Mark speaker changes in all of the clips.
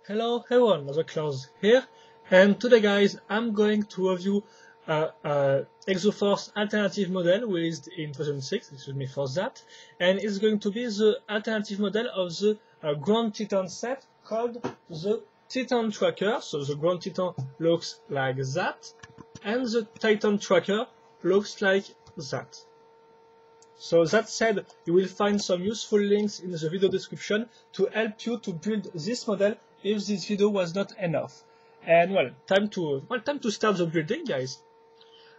Speaker 1: Hello everyone, another Klaus here, and today guys I'm going to review Exo-Force alternative model released in 2006, excuse me for that, and it's going to be the alternative model of the Grand Titan set called the Titan Tracker. So the Grand Titan looks like that, and the Titan Tracker looks like that. So that said, you will find some useful links in the video description to help you to build this model if this video was not enough. And well, time to start the building, guys.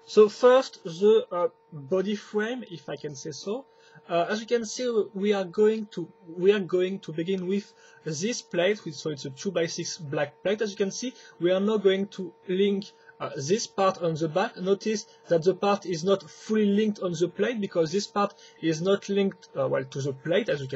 Speaker 1: So first, the body frame, if I can say so. As you can see, we are going to begin with this plate, so it's a 2x6 black plate. As you can see, we are now going to link this part on the back. Notice that the part is not fully linked on the plate because this part is not linked well to the plate, as you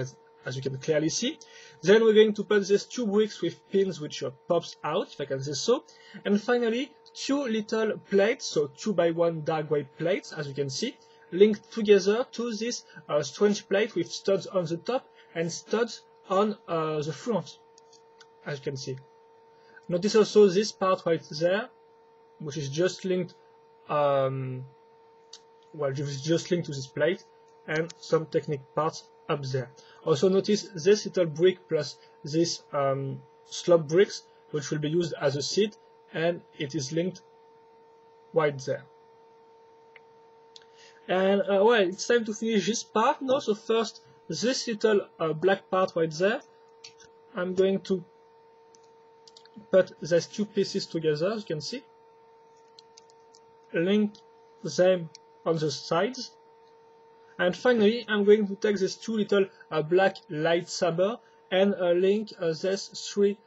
Speaker 1: can clearly see. Then we're going to put these two bricks with pins which pops out, if I can say so. And finally, two little plates, so 2x1 dark gray plates, as you can see, linked together to this strange plate with studs on the top and studs on the front, as you can see. Notice also this part right there, which is just linked, just linked to this plate, and some technique parts up there. Also notice this little brick plus this slope bricks, which will be used as a seat, and it is linked right there. And well, it's time to finish this part now. So first, this little black part right there, I'm going to put these two pieces together, as you can see, link them on the sides, and finally I'm going to take these two little black lightsaber and link these three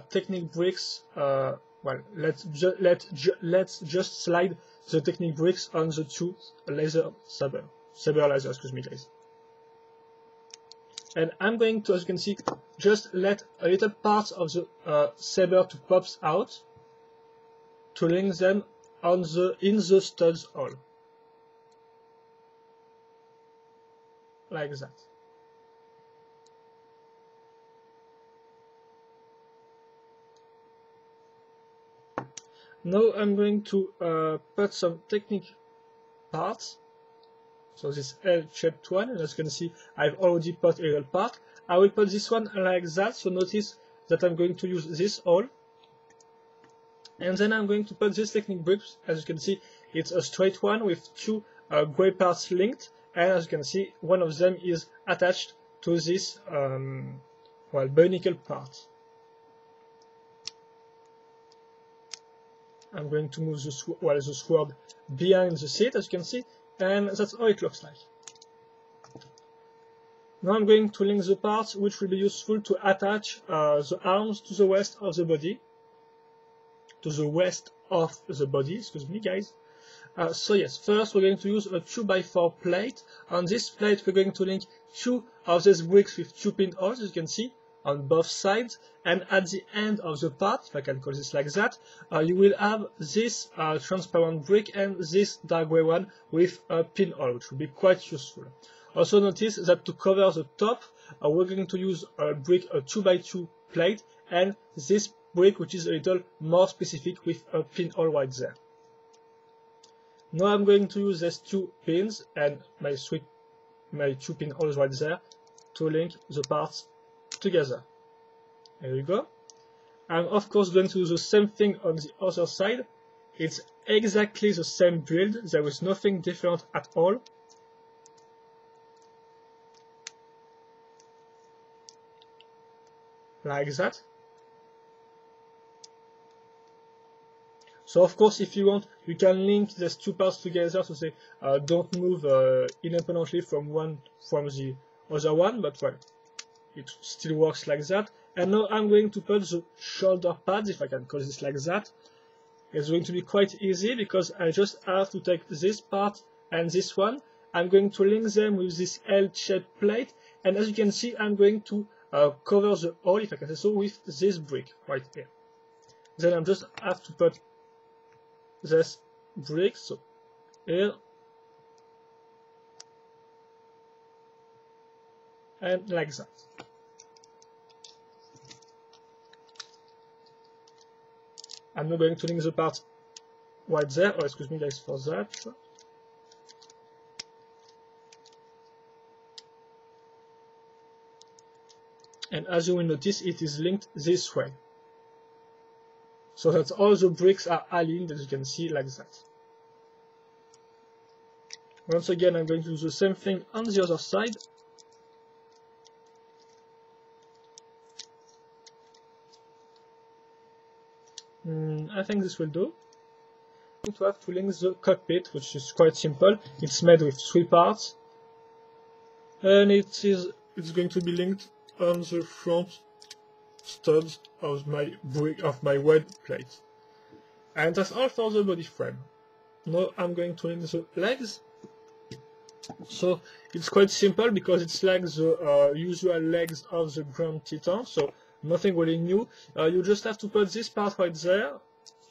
Speaker 1: technique bricks. Well, let's just slide the technique bricks on the two saber laser, excuse me, guys. And I'm going to, as you can see, just let a little part of the saber to pops out to link them on in the studs hole, like that. Now I'm going to put some technique parts. So this L-shaped one, and as you can see, I've already put a little part. I will put this one like that, so notice that I'm going to use this hole. And then I'm going to put this technique bricks. As you can see, it's a straight one with two gray parts linked, and as you can see, one of them is attached to this bionicle part. I'm going to move the sword behind the seat, as you can see, and that's how it looks like. Now I'm going to link the parts which will be useful to attach the arms to the waist of the body. Excuse me, guys. So yes, first we're going to use a 2x4 plate. On this plate we're going to link two of these bricks with two pin holes, as you can see, on both sides, and at the end of the part, if I can call this like that, you will have this transparent brick and this dark gray one with a pin hole, which will be quite useful. Also notice that to cover the top, we're going to use a 2x2 plate, and this brick which is a little more specific with a pin hole right there. Now I'm going to use these two pins and my two pin holes right there to link the parts together. There you go. I'm of course going to do the same thing on the other side. It's exactly the same build, there is nothing different at all. Like that. So of course, if you want, you can link these two parts together to say don't move independently from the other one, but well, it still works like that. And now I'm going to put the shoulder pads, if I can call this like that. It's going to be quite easy because I just have to take this part and this one. I'm going to link them with this L-shaped plate, and as you can see, I'm going to cover the hole, if I can say so, with this brick right here. Then I just have to put this brick, so here and like that. I'm not going to link the part right there. Oh, excuse me guys for that. And as you will notice, it is linked this way. So that all the bricks are aligned, as you can see, like that. Once again, I'm going to do the same thing on the other side. I think this will do. I'm going to have to link the cockpit, which is quite simple. It's made with 3 parts, and it's going to be linked on the front studs of my wide plate. And that's all for the body frame. Now I'm going to link the legs. So it's quite simple because it's like the usual legs of the Grand Titan, so nothing really new. You just have to put this part right there,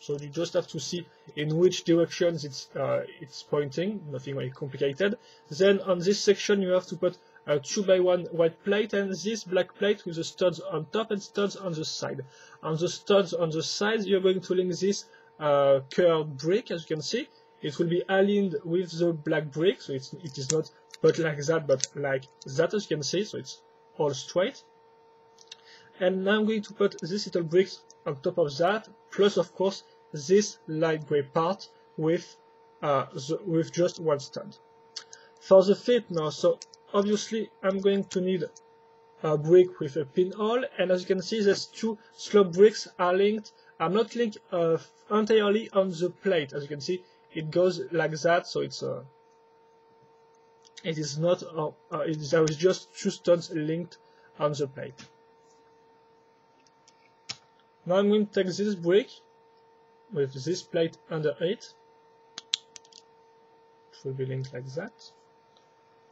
Speaker 1: so you just have to see in which directions it's pointing, nothing very complicated. Then on this section you have to put a 2x1 white plate and this black plate with the studs on top and studs on the side. On the studs on the side you're going to link this curved brick, as you can see. It will be aligned with the black brick, so it is not put like that, but like that, as you can see, so it's all straight. And now I'm going to put this little bricks on top of that, plus of course this light gray part with just one stud. For the fit now, so obviously I'm going to need a brick with a pinhole, and as you can see, these 2 slope bricks are linked. I'm not linked entirely on the plate, as you can see. It goes like that, so it is not. There is just 2 studs linked on the plate. Now I'm going to take this brick with this plate under it. It will be linked like that,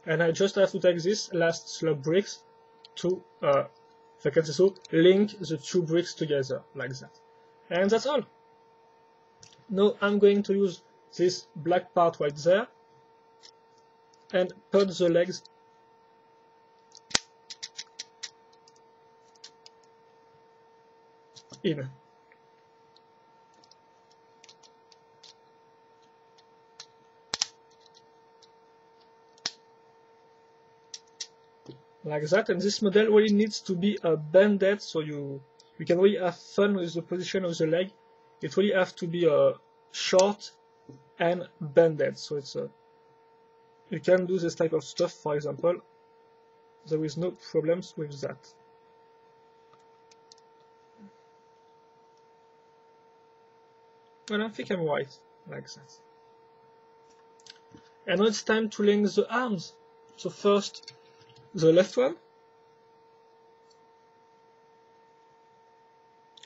Speaker 1: and I just have to take this last slope bricks to, if I can say so, link the 2 bricks together like that, and that's all. Now I'm going to use this black part right there and put the legs in. Like that, and this model really needs to be bended, so you can really have fun with the position of the leg. It really has to be short and bended, so it's you can do this type of stuff. For example, there is no problems with that. Well, I think I'm right, like that. And now it's time to link the arms. So first, the left one.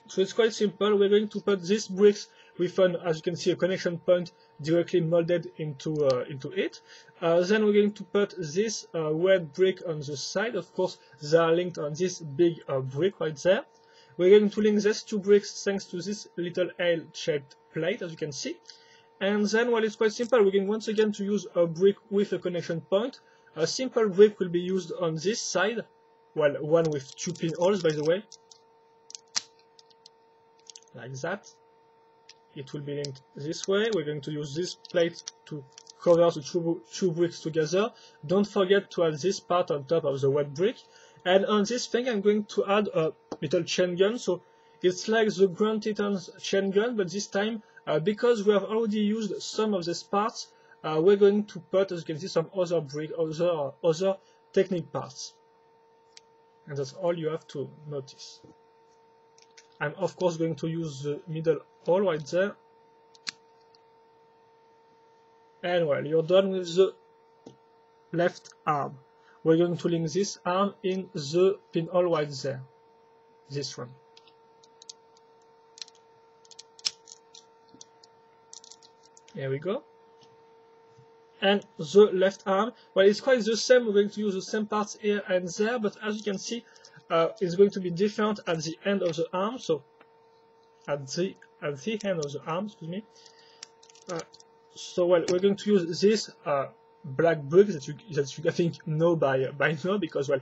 Speaker 1: So it's quite simple. We're going to put these bricks with as you can see, a connection point directly molded into it. Then we're going to put this red brick on the side. Of course, they are linked on this big brick right there. We're going to link these 2 bricks thanks to this little L-shaped plate, as you can see. And then, well, it's quite simple. We're going once again to use a brick with a connection point. A simple brick will be used on this side, well, one with 2 pinholes, by the way, like that. It will be linked this way. We're going to use this plate to cover the 2 bricks together. Don't forget to add this part on top of the wet brick. And on this thing, I'm going to add a little chain gun. So it's like the Grand Titan's chain gun, but this time, because we have already used some of these parts, we're going to put, as you can see, some other brick, other technique parts. And that's all you have to notice. I'm of course going to use the middle hole right there. And well, you're done with the left arm. We're going to link this arm in the pinhole right there. This one. Here we go. And the left arm, well, it's quite the same. We're going to use the same parts here and there, but as you can see, it's going to be different at the end of the arm. So at the end of the arm, excuse me. So well, we're going to use this black brick that you I think know by now, because well,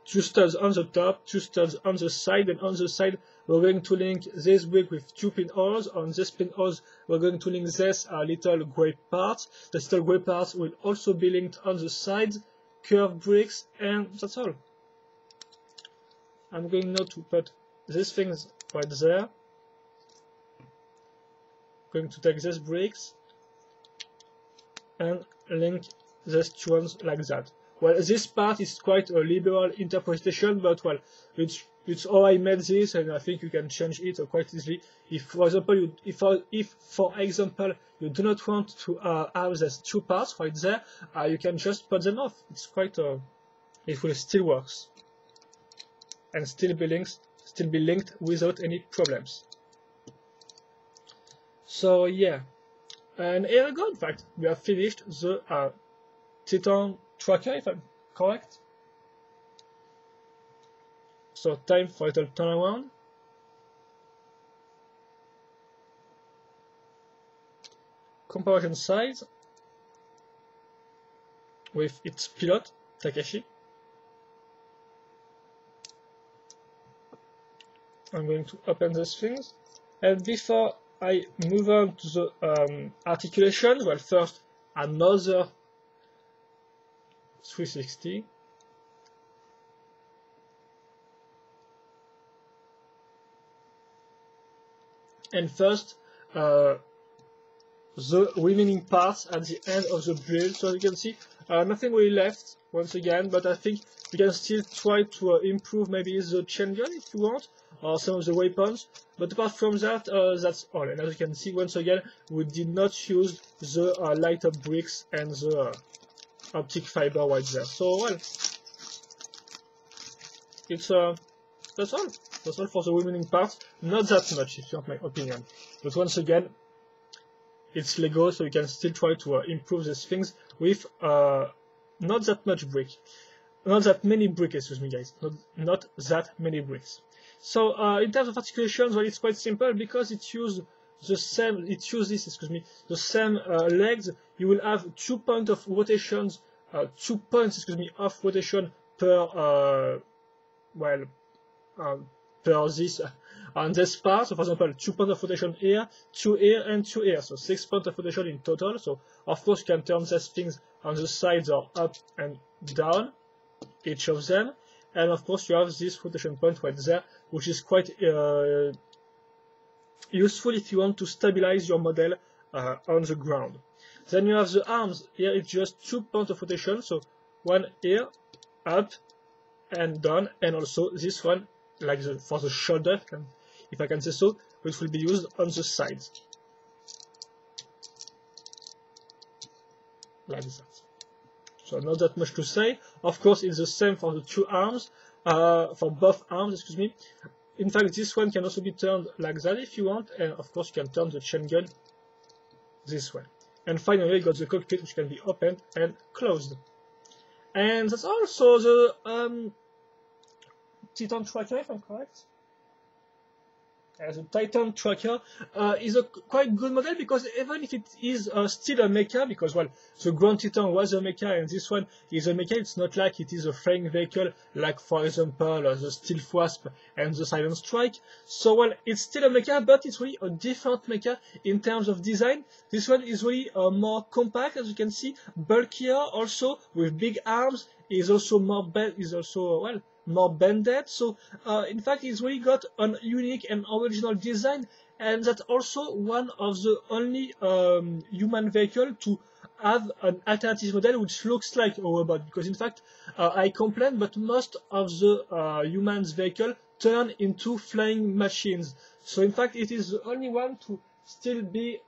Speaker 1: two studs on the top, two studs on the side, and on the side we're going to link this brick with two pinholes. On this pinholes we're going to link this little grey part. The little grey parts will also be linked on the sides, curved bricks, and that's all. I'm going now to put these things right there. Going to take these bricks and link these two ones like that. Well, this part is quite a liberal interpretation, but well, it's how I made this, and I think you can change it quite easily. If, for example, if for example you do not want to have these two parts right there, you can just put them off. It's quite it will still works and still be linked without any problems. So yeah, and here we go. In fact, we have finished the Titan tracker, if I'm correct. So time for a little turnaround. Comparison size with its pilot, Takeshi. I'm going to open these things. And before I move on to the articulation, well, first another 360. And first, the remaining parts at the end of the build. So as you can see, nothing really left once again, but I think we can still try to improve maybe the chain gun if you want, or some of the weapons. But apart from that, that's all. And as you can see, once again, we did not use the light up bricks and the optic fiber right there. So well, it's that's all. That's all for the remaining parts. Not that much, if you want my opinion. But once again, it's Lego, so you can still try to improve these things with not that much brick. Not that many bricks, excuse me guys. Not that many bricks. So in terms of articulations, well, it's quite simple because it uses the same. It uses, excuse me, the same legs. You will have 2 points of rotations, 2 points, excuse me, of rotation per per this on this part. So for example, 2 points of rotation here, 2 here, and 2 here. So 6 points of rotation in total. So of course you can turn these things on the sides or up and down, each of them. And of course you have this rotation point right there, which is quite useful if you want to stabilize your model on the ground. Then you have the arms. Here it's just 2 points of rotation, so one here, up and down, and also this one, like for the shoulder, if I can say so, which will be used on the sides, like that. So not that much to say. Of course, it's the same for the 2 arms, for both arms, excuse me. In fact, this one can also be turned like that if you want, and of course you can turn the chain gun this way. And finally, you got the cockpit, which can be opened and closed. And that's also the Titan tracker, if I'm correct. The Titan tracker is a quite good model, because even if it is still a mecha, because well, the Grand Titan was a mecha and this one is a mecha, it's not like it is a flying vehicle like for example the Stealth Wasp and the Silent Strike. So well, it's still a mecha, but it's really a different mecha in terms of design. This one is really more compact, as you can see, bulkier also, with big arms. Is also more more bended. So in fact, it's really got an unique and original design, and that's also one of the only human vehicle to have an alternative model which looks like a robot. Because in fact, I complain, but most of the humans vehicle turn into flying machines. So in fact, it is the only one to still be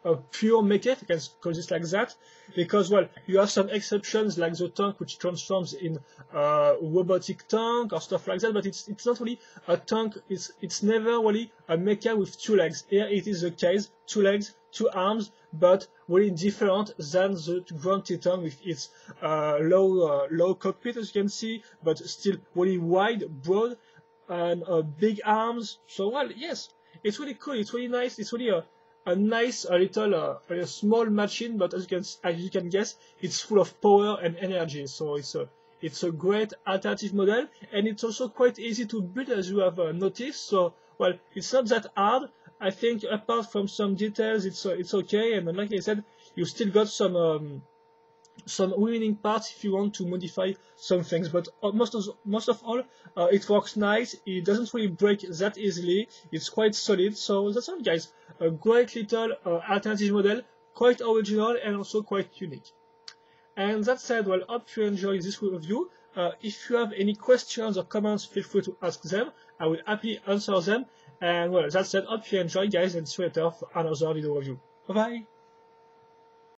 Speaker 1: a pure mecha, if you can call this like that, because well, you have some exceptions like the tank, which transforms in a robotic tank or stuff like that, but it's not really a tank. It's never really a mecha with 2 legs. Here it is the case, 2 legs, 2 arms, but really different than the Grand Titan with its low cockpit, as you can see, but still really wide, broad, and big arms. So well, yes, it's really cool. It's really nice. It's really a nice, a small machine, but as you can guess, it's full of power and energy. So it's a great alternative model, and it's also quite easy to build, as you have noticed. So, well, it's not that hard. I think apart from some details, it's okay. And like I said, you still got some remaining parts if you want to modify some things. But most of all, it works nice. It doesn't really break that easily. It's quite solid. So that's all, guys. A great little alternative model, quite original and also quite unique. And that said, well, hope you enjoy this review. If you have any questions or comments, feel free to ask them. I will happily answer them. And well, that said, hope you enjoy, guys, and see you later for another video review. Bye bye.